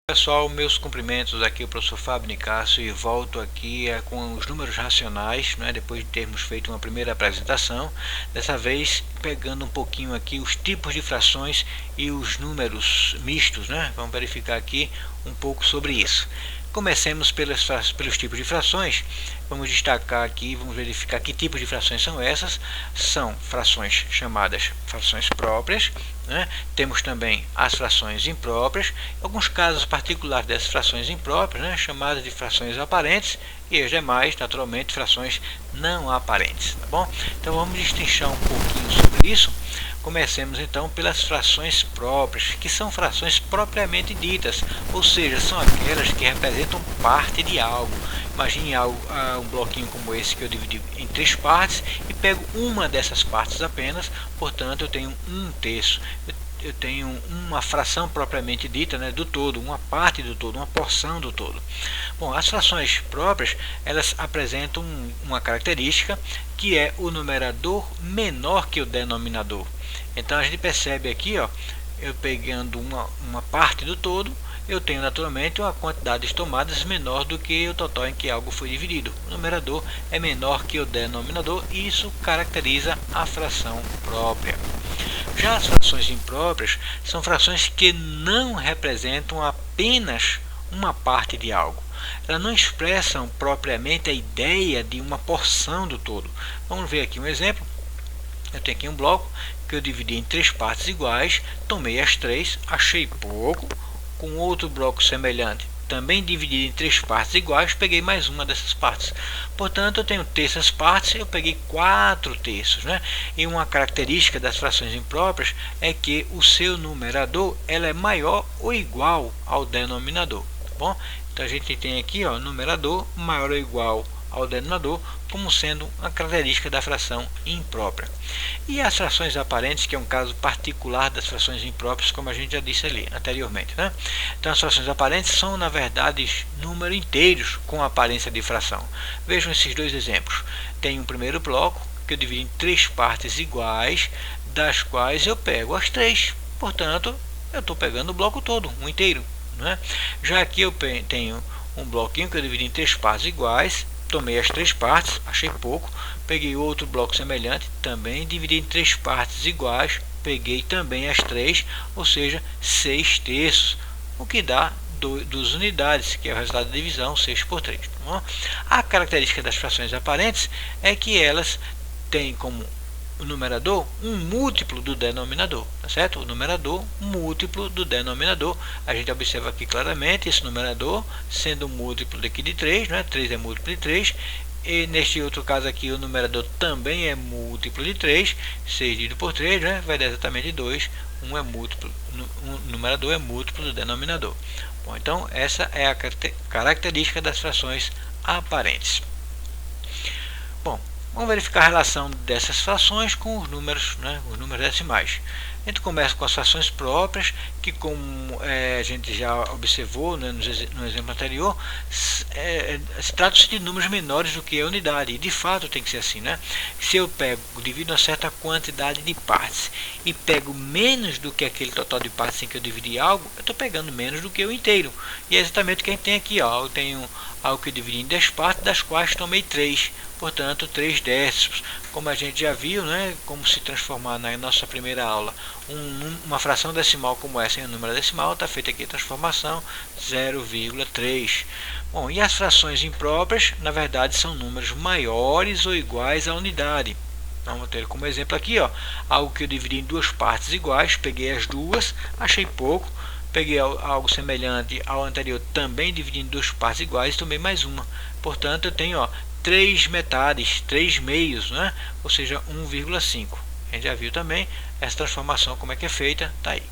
Pessoal, meus cumprimentos, aqui é o professor Fábio Nicásio e volto aqui com os números racionais, né, depois de termos feito uma primeira apresentação, dessa vez pegando um pouquinho aqui os tipos de frações e os números mistos, né? Vamos verificar aqui um pouco sobre isso. Comecemos pelos tipos de frações. Vamos destacar aqui, vamos verificar que tipos de frações são essas. São frações chamadas frações próprias, né? Temos também as frações impróprias, alguns casos particulares dessas frações impróprias, né? Chamadas de frações aparentes, e as demais, naturalmente, frações não aparentes. Tá bom? Então vamos destrinchar um pouquinho sobre isso. Comecemos então pelas frações próprias, que são frações propriamente ditas, ou seja, são aquelas que representam parte de algo. Imagine um bloquinho como esse que eu dividi em três partes e pego uma dessas partes apenas, portanto eu tenho um terço. Eu tenho uma fração propriamente dita, né, do todo, uma parte do todo, uma porção do todo. Bom, as frações próprias, elas apresentam uma característica que é o numerador menor que o denominador. Então a gente percebe aqui, ó, eu pegando uma parte do todo, eu tenho naturalmente uma quantidade de tomadas menor do que o total em que algo foi dividido. O numerador é menor que o denominador e isso caracteriza a fração própria. Já as frações impróprias são frações que não representam apenas uma parte de algo. Elas não expressam propriamente a ideia de uma porção do todo. Vamos ver aqui um exemplo. Eu tenho aqui um bloco que eu dividi em três partes iguais, tomei as três, achei pouco. Com outro bloco semelhante, também dividido em três partes iguais, peguei mais uma dessas partes. Portanto, eu tenho terças partes, eu peguei 4 terços, né? E uma característica das frações impróprias é que o seu numerador ela é maior ou igual ao denominador. Tá bom? Então a gente tem aqui, ó, numerador maior ou igual ao denominador como sendo uma característica da fração imprópria. E as frações aparentes, que é um caso particular das frações impróprias, como a gente já disse ali anteriormente, né? Então as frações aparentes são na verdade números inteiros com aparência de fração. Vejam esses dois exemplos. Tem um primeiro bloco que eu divido em três partes iguais, das quais eu pego as três. Portanto, eu estou pegando o bloco todo, um inteiro, né? Já aqui eu tenho um bloquinho que eu dividi em três partes iguais, tomei as três partes, achei pouco, peguei outro bloco semelhante, também dividi em três partes iguais, peguei também as três, ou seja, 6 terços, o que dá 2 unidades, que é o resultado da divisão, 6 por 3. Tá? A característica das frações aparentes é que elas têm como o numerador um múltiplo do denominador, tá certo? O numerador múltiplo do denominador. A gente observa aqui claramente esse numerador sendo um múltiplo daqui de 3, né? 3 é múltiplo de 3. E neste outro caso aqui o numerador também é múltiplo de 3, 6 dividido por 3, né? Vai dar exatamente 2. Um é múltiplo, o numerador é múltiplo do denominador. Bom, então essa é a característica das frações aparentes. Bom, vamos verificar a relação dessas frações com os números, né, os números decimais. A gente começa com as frações próprias, que como a gente já observou, né, no exemplo anterior, se trata de números menores do que a unidade, e de fato tem que ser assim, né? Se eu divido uma certa quantidade de partes e pego menos do que aquele total de partes em que eu dividi algo, eu estou pegando menos do que o inteiro. E é exatamente o que a gente tem aqui, ó. Eu tenho algo que eu dividi em 10 partes, das quais tomei 3. Portanto, 3 décimos, como a gente já viu, né, como se transformar na nossa primeira aula. Uma fração decimal como essa em um número decimal, está feita aqui a transformação 0,3. Bom, e as frações impróprias, na verdade, são números maiores ou iguais à unidade. Vamos ter como exemplo aqui, ó, algo que eu dividi em duas partes iguais, peguei as duas, achei pouco. Peguei algo semelhante ao anterior, também dividi em duas partes iguais e tomei mais uma. Portanto, eu tenho, ó, 3 metades, 3 meios, né? Ou seja, 1,5. A gente já viu também essa transformação, como é que é feita, tá aí.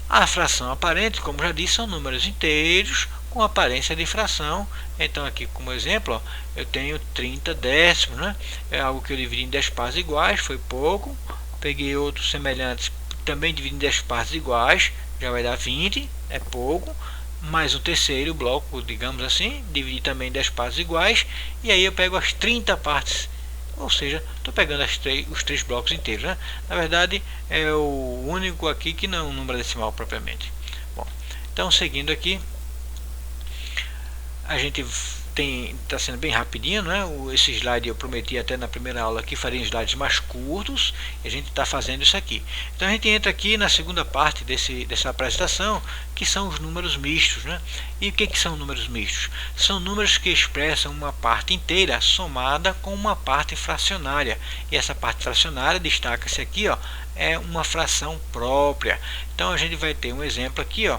A fração aparente, como já disse, são números inteiros com aparência de fração. Então aqui como exemplo, ó, eu tenho 30 décimos, né? É algo que eu dividi em 10 partes iguais, foi pouco. Peguei outros semelhantes, também dividi em 10 partes iguais, já vai dar 20, é pouco. Mais um terceiro bloco, digamos assim, dividi também em 10 partes iguais, e aí eu pego as 30 partes, ou seja, estou pegando os 3 blocos inteiros, né? Na verdade, é o único aqui que não é um número decimal propriamente. Bom, Então, seguindo aqui, a gente está sendo bem rapidinho, né? Esse slide eu prometi até na primeira aula que faria slides mais curtos, e a gente está fazendo isso aqui. Então a gente entra aqui na segunda parte dessa apresentação, que são os números mistos, né? E o que são números mistos? São números que expressam uma parte inteira somada com uma parte fracionária, e essa parte fracionária, destaca-se aqui, ó, é uma fração própria. Então a gente vai ter um exemplo aqui, ó,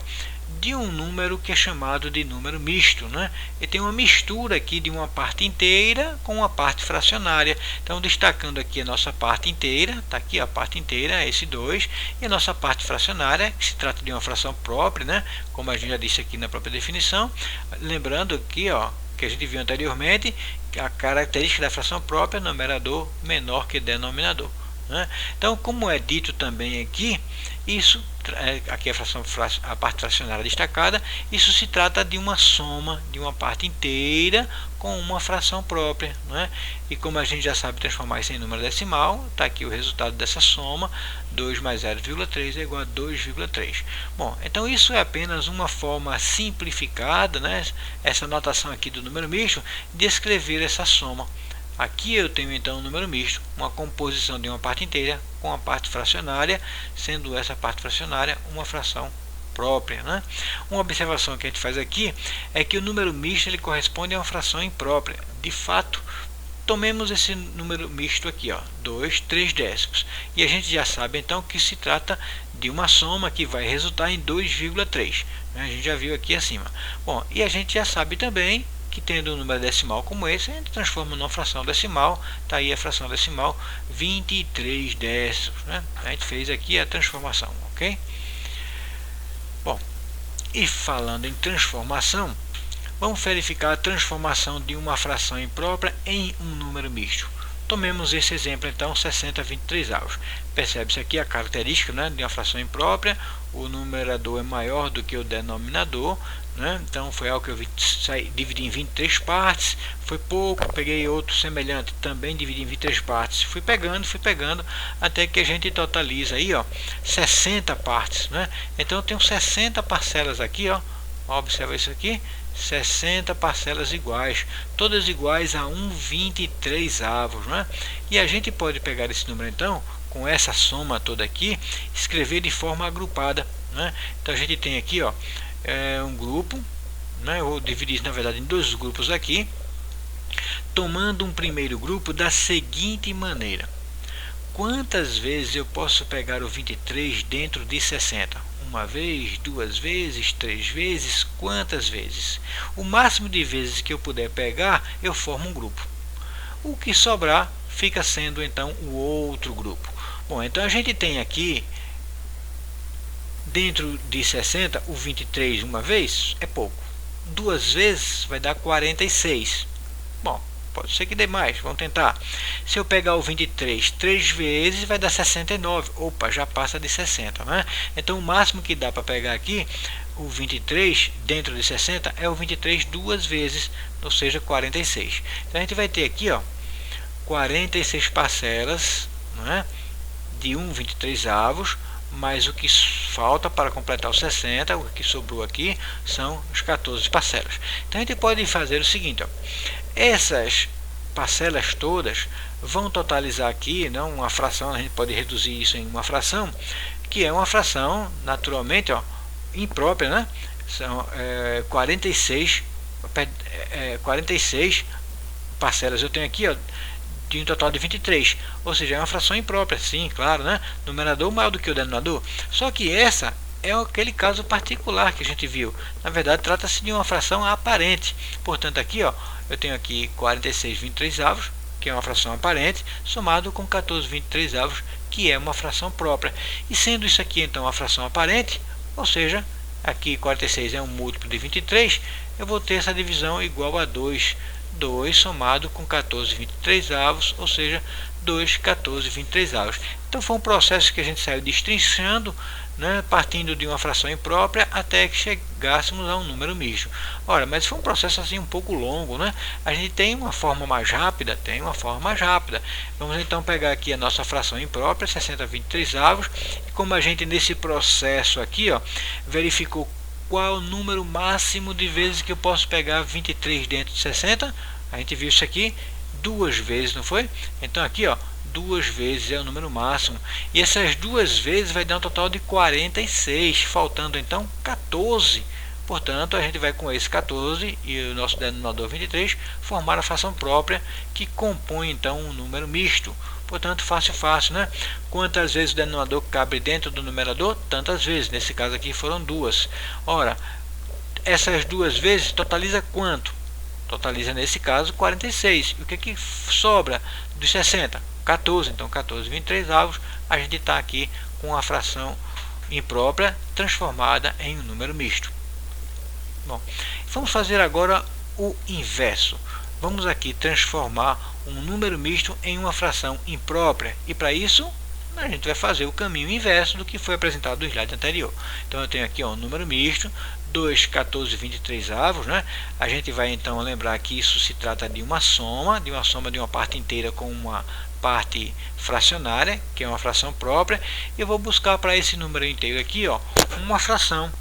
de um número que é chamado de número misto, né? E tem uma mistura aqui de uma parte inteira com uma parte fracionária. Então, destacando aqui a nossa parte inteira, está aqui a parte inteira, esse 2, e a nossa parte fracionária, que se trata de uma fração própria, né? Como a gente já disse aqui na própria definição. Lembrando aqui, ó, que a gente viu anteriormente, que a característica da fração própria é numerador menor que denominador, né? Então, como é dito também aqui, isso aqui a parte fracionária destacada, isso se trata de uma soma de uma parte inteira com uma fração própria, né? E como a gente já sabe transformar isso em número decimal, está aqui o resultado dessa soma, 2 mais 0,3 é igual a 2,3. Bom, então isso é apenas uma forma simplificada, né? Essa notação aqui do número misto, de escrever essa soma. Aqui eu tenho então um número misto, uma composição de uma parte inteira com a parte fracionária, sendo essa parte fracionária uma fração própria, né? Uma observação que a gente faz aqui é que o número misto ele corresponde a uma fração imprópria. De fato, tomemos esse número misto aqui, ó, 2 3/10, e a gente já sabe então que se trata de uma soma que vai resultar em 2,3, né? A gente já viu aqui acima. Bom, e a gente já sabe também que tendo um número decimal como esse, a gente transforma numa fração decimal. Está aí a fração decimal 23/10, né? A gente fez aqui a transformação, ok? Bom, e falando em transformação, vamos verificar a transformação de uma fração imprópria em um número misto. Tomemos esse exemplo então, 60/23. Percebe-se aqui a característica, né, de uma fração imprópria. O numerador é maior do que o denominador, né? Então foi algo que eu dividi em 23 partes, foi pouco, peguei outro semelhante, também dividi em 23 partes, fui pegando, até que a gente totaliza aí, ó, 60 partes, né? Então eu tenho 60 parcelas aqui, ó, observa isso aqui, 60 parcelas iguais, todas iguais a 1/23, né? E a gente pode pegar esse número então, com essa soma toda aqui, escrever de forma agrupada, né? Então a gente tem aqui, ó, um grupo, né? Eu vou dividir na verdade em dois grupos aqui, tomando um primeiro grupo da seguinte maneira: quantas vezes eu posso pegar o 23 dentro de 60? Uma vez, duas vezes, três vezes, quantas vezes? O máximo de vezes que eu puder pegar, eu formo um grupo. O que sobrar fica sendo então o outro grupo. Bom, então a gente tem aqui dentro de 60, o 23 uma vez é pouco. Duas vezes vai dar 46. Bom, pode ser que dê mais, vamos tentar. Se eu pegar o 23 três vezes, vai dar 69. Opa, já passa de 60, né? Então o máximo que dá para pegar aqui, o 23 dentro de 60, é o 23 duas vezes, ou seja, 46. Então a gente vai ter aqui, ó, 46 parcelas, né, de 1/23, mas o que falta para completar os 60, o que sobrou aqui, são os 14 parcelas. Então a gente pode fazer o seguinte, ó, essas parcelas todas vão totalizar aqui, não, uma fração, a gente pode reduzir isso em uma fração, que é uma fração naturalmente, ó, imprópria, né? São 46 parcelas eu tenho aqui, ó, de um total de 23, ou seja, é uma fração imprópria, sim, claro, né? Numerador maior do que o denominador. Só que essa é aquele caso particular que a gente viu. Na verdade, trata-se de uma fração aparente. Portanto, aqui, ó, eu tenho aqui 46/23, que é uma fração aparente, somado com 14/23, que é uma fração própria. E sendo isso aqui, então, uma fração aparente, ou seja, aqui 46 é um múltiplo de 23, eu vou ter essa divisão igual a 2 somado com 14/23, ou seja, 2 14/23. Então foi um processo que a gente saiu destrinchando, né, partindo de uma fração imprópria até que chegássemos a um número misto. Ora, mas foi um processo assim um pouco longo, né? A gente tem uma forma mais rápida, Vamos então pegar aqui a nossa fração imprópria, 60/23, e como a gente nesse processo aqui, ó, verificou qual o número máximo de vezes que eu posso pegar 23 dentro de 60? A gente viu isso aqui duas vezes, não foi? Então aqui, ó, duas vezes é o número máximo. E essas duas vezes vai dar um total de 46, faltando então 14. Portanto, a gente vai com esse 14 e o nosso denominador 23 formar a fração própria que compõe então um número misto. Portanto, fácil, né? Quantas vezes o denominador cabe dentro do numerador? Tantas vezes. Nesse caso aqui foram duas. Ora, essas duas vezes totaliza quanto? Totaliza nesse caso 46. E o que sobra dos 60? 14. Então 14 23 avos. A gente está aqui com a fração imprópria transformada em um número misto. Bom, vamos fazer agora o inverso. Vamos aqui transformar um número misto em uma fração imprópria. E para isso a gente vai fazer o caminho inverso do que foi apresentado no slide anterior. Então eu tenho aqui um número misto, 2 14 23 avos, né? A gente vai então lembrar que isso se trata de uma soma de uma parte inteira com uma parte fracionária, que é uma fração própria. E eu vou buscar para esse número inteiro aqui, ó, uma fração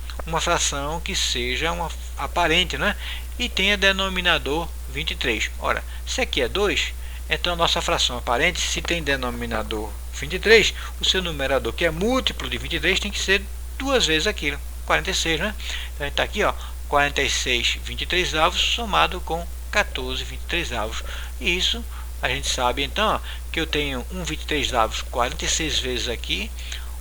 que seja uma aparente, né? E tenha denominador 23. Ora, se aqui é 2, então a nossa fração aparente, se tem denominador 23, o seu numerador, que é múltiplo de 23, tem que ser duas vezes aquilo, 46, né? Então está aqui, ó, 46 23 avos somado com 14 23 avos. E isso a gente sabe então, ó, que eu tenho 23 avos 46 vezes aqui,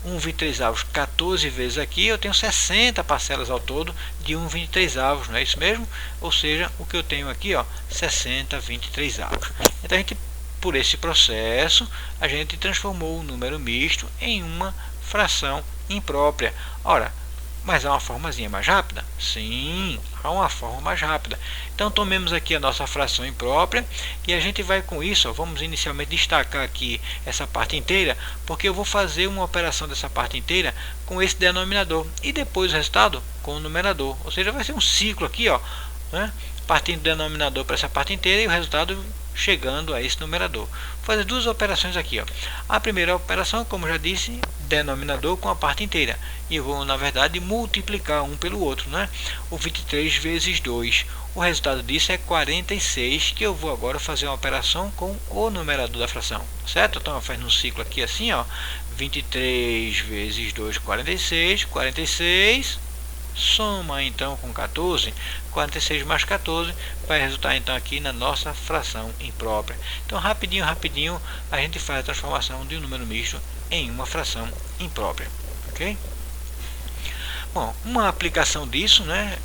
23 avos 14 vezes aqui, eu tenho 60 parcelas ao todo de 23 avos, não é isso mesmo? Ou seja, o que eu tenho aqui, ó, 60 23 avos. Então a gente, por esse processo, a gente transformou o número misto em uma fração imprópria. Ora, mas há uma formazinha mais rápida? Sim, há uma forma mais rápida. Então tomemos aqui a nossa fração imprópria e a gente vai com isso, ó, vamos inicialmente destacar aqui essa parte inteira, porque eu vou fazer uma operação dessa parte inteira com esse denominador e depois o resultado com o numerador. Ou seja, vai ser um ciclo aqui, ó, né? Partindo do denominador para essa parte inteira e o resultado chegando a esse numerador. Vou fazer duas operações aqui, ó. A primeira operação, como já disse, denominador com a parte inteira. E eu vou, na verdade, multiplicar um pelo outro, né? O 23 vezes 2. O resultado disso é 46, que eu vou agora fazer uma operação com o numerador da fração, certo? Então, eu faço um ciclo aqui assim, ó. 23 vezes 2, 46. 46. Soma então com 14, 46 mais 14 vai resultar então aqui na nossa fração imprópria. Então rapidinho a gente faz a transformação de um número misto em uma fração imprópria, ok? Bom, uma aplicação disso, né?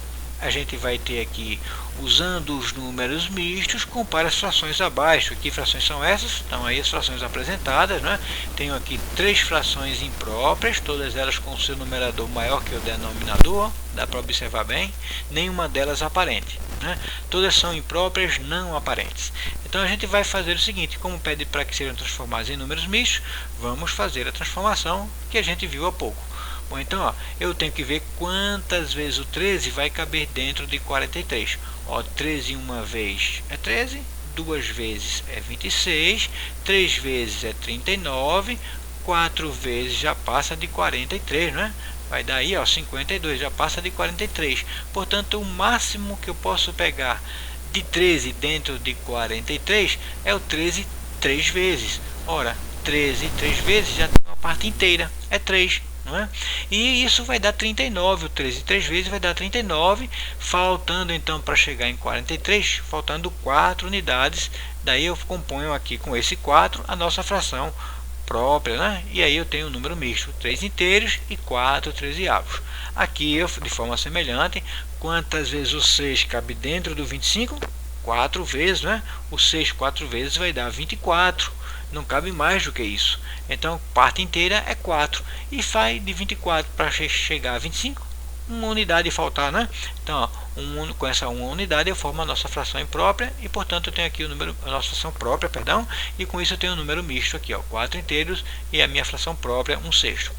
A gente vai ter aqui, usando os números mistos, compare as frações abaixo. Que frações são essas? Estão aí as frações apresentadas, né? Tenho aqui três frações impróprias, todas elas com o seu numerador maior que o denominador, dá para observar bem, nenhuma delas aparente, né? Todas são impróprias não aparentes. Então a gente vai fazer o seguinte, como pede para que sejam transformadas em números mistos, vamos fazer a transformação que a gente viu há pouco. Bom, então, ó, eu tenho que ver quantas vezes o 13 vai caber dentro de 43. Ó, 13 uma vez é 13, duas vezes é 26, três vezes é 39, quatro vezes já passa de 43, né? Vai dar aí, ó, 52, já passa de 43. Portanto, o máximo que eu posso pegar de 13 dentro de 43 é o 13 três vezes. Ora, 13 três vezes já tem uma parte inteira, é 3. Não é? E isso vai dar 39, o 13 três vezes vai dar 39, faltando então para chegar em 43, faltando 4 unidades, daí eu componho aqui com esse 4 a nossa fração própria, né? E aí eu tenho um número misto, 3 inteiros e 4 trezeavos. Aqui eu, de forma semelhante, quantas vezes o 6 cabe dentro do 25? 4 vezes, né? O 6 4 vezes vai dar 24. Não cabe mais do que isso. Então, parte inteira é 4. E sai de 24 para chegar a 25, uma unidade faltar, né? Então, ó, com essa uma unidade eu formo a nossa fração imprópria e, portanto, eu tenho aqui o número, a nossa fração própria, perdão, e com isso eu tenho um número misto aqui, ó, 4 inteiros e a minha fração própria, 1/6.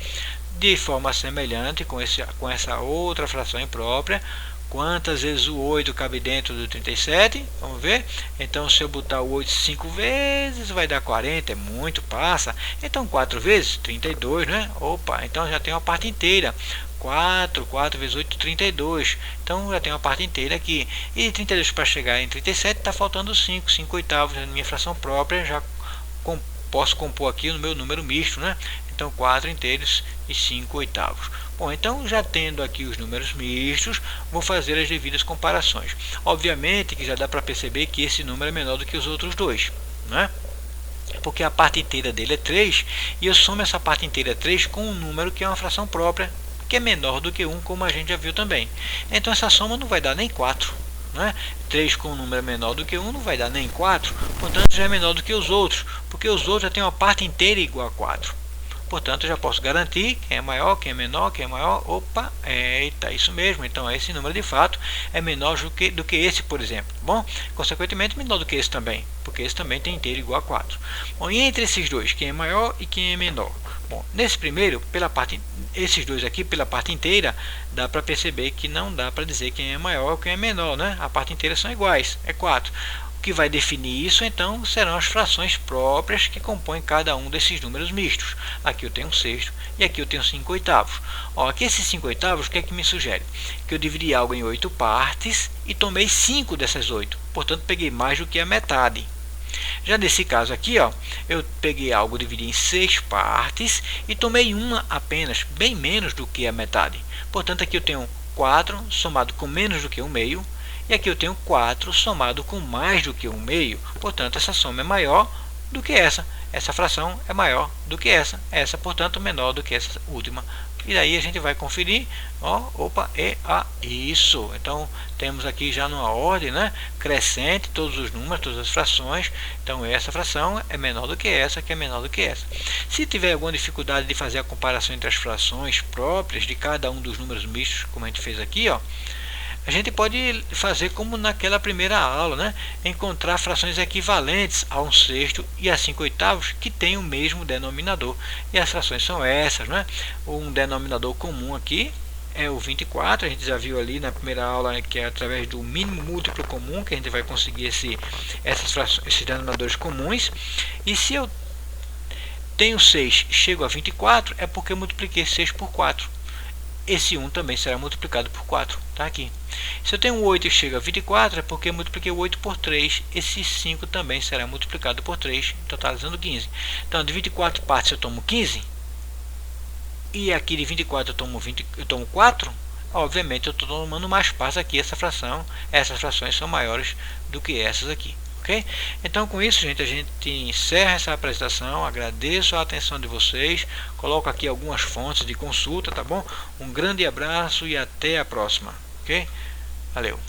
De forma semelhante, com essa outra fração imprópria, quantas vezes o 8 cabe dentro do 37? Vamos ver. Então, se eu botar o 8 5 vezes, vai dar 40. É muito, passa. Então, 4 vezes, 32, né? Opa, então já tem uma parte inteira. 4, 4 vezes 8, 32. Então já tem uma parte inteira aqui. E de 32 para chegar em 37 está faltando 5, 5 oitavos na minha fração própria. Já posso compor aqui no meu número misto, né? Então 4 inteiros e 5 oitavos. Bom, então já tendo aqui os números mistos, vou fazer as devidas comparações. Obviamente que já dá para perceber que esse número é menor do que os outros dois, né? Porque a parte inteira dele é 3 e eu somo essa parte inteira 3 com um número que é uma fração própria, que é menor do que 1, como a gente já viu também. Então essa soma não vai dar nem 4. Né? 3 com um número menor do que 1 não vai dar nem 4, portanto já é menor do que os outros, porque os outros já têm uma parte inteira igual a 4. Portanto, eu já posso garantir quem é maior, quem é menor, quem é maior. Opa, eita, isso mesmo. Então, esse número de fato é menor do que esse, por exemplo. Bom, consequentemente, menor do que esse também, porque esse também tem inteiro igual a 4. Bom, e entre esses dois, quem é maior e quem é menor? Bom, nesse primeiro, esses dois aqui, pela parte inteira, dá para perceber que não dá para dizer quem é maior ou quem é menor, né? A parte inteira são iguais, é 4. O que vai definir isso, então, serão as frações próprias que compõem cada um desses números mistos. Aqui eu tenho um sexto e aqui eu tenho 5 oitavos. Ó, aqui esses 5 oitavos, o que é que me sugere? Que eu dividi algo em 8 partes e tomei 5 dessas 8. Portanto, peguei mais do que a metade. Já nesse caso aqui, ó, eu peguei algo, dividi em 6 partes e tomei uma apenas, bem menos do que a metade. Portanto, aqui eu tenho 4 somado com menos do que 1/2. E aqui eu tenho 4 somado com mais do que 1/2. Portanto, essa soma é maior do que essa. Essa fração é maior do que essa. Essa, portanto, menor do que essa última. E daí a gente vai conferir. Ó, opa, isso. Então, temos aqui já numa ordem, né, crescente, todos os números, todas as frações. Então, essa fração é menor do que essa, que é menor do que essa. Se tiver alguma dificuldade de fazer a comparação entre as frações próprias de cada um dos números mistos, como a gente fez aqui, ó, a gente pode fazer como naquela primeira aula, né? Encontrar frações equivalentes a 1/6 e a 5 oitavos que têm o mesmo denominador. E as frações são essas, né? Um denominador comum aqui é o 24, a gente já viu ali na primeira aula, né, que é através do mínimo múltiplo comum que a gente vai conseguir esses denominadores comuns. E se eu tenho 6 e chego a 24, é porque eu multipliquei 6 por 4. Esse 1 também será multiplicado por 4, tá aqui. Se eu tenho 8 e chega a 24, é porque eu multipliquei o 8 por 3. Esse 5 também será multiplicado por 3, totalizando 15. Então, de 24 partes eu tomo 15. E aqui de 24 eu tomo 4. Obviamente, eu estou tomando mais partes aqui. Essas frações são maiores do que essas aqui. Okay? Então, com isso, gente, a gente encerra essa apresentação. Agradeço a atenção de vocês. Coloco aqui algumas fontes de consulta, tá bom? Um grande abraço e até a próxima. Ok? Valeu!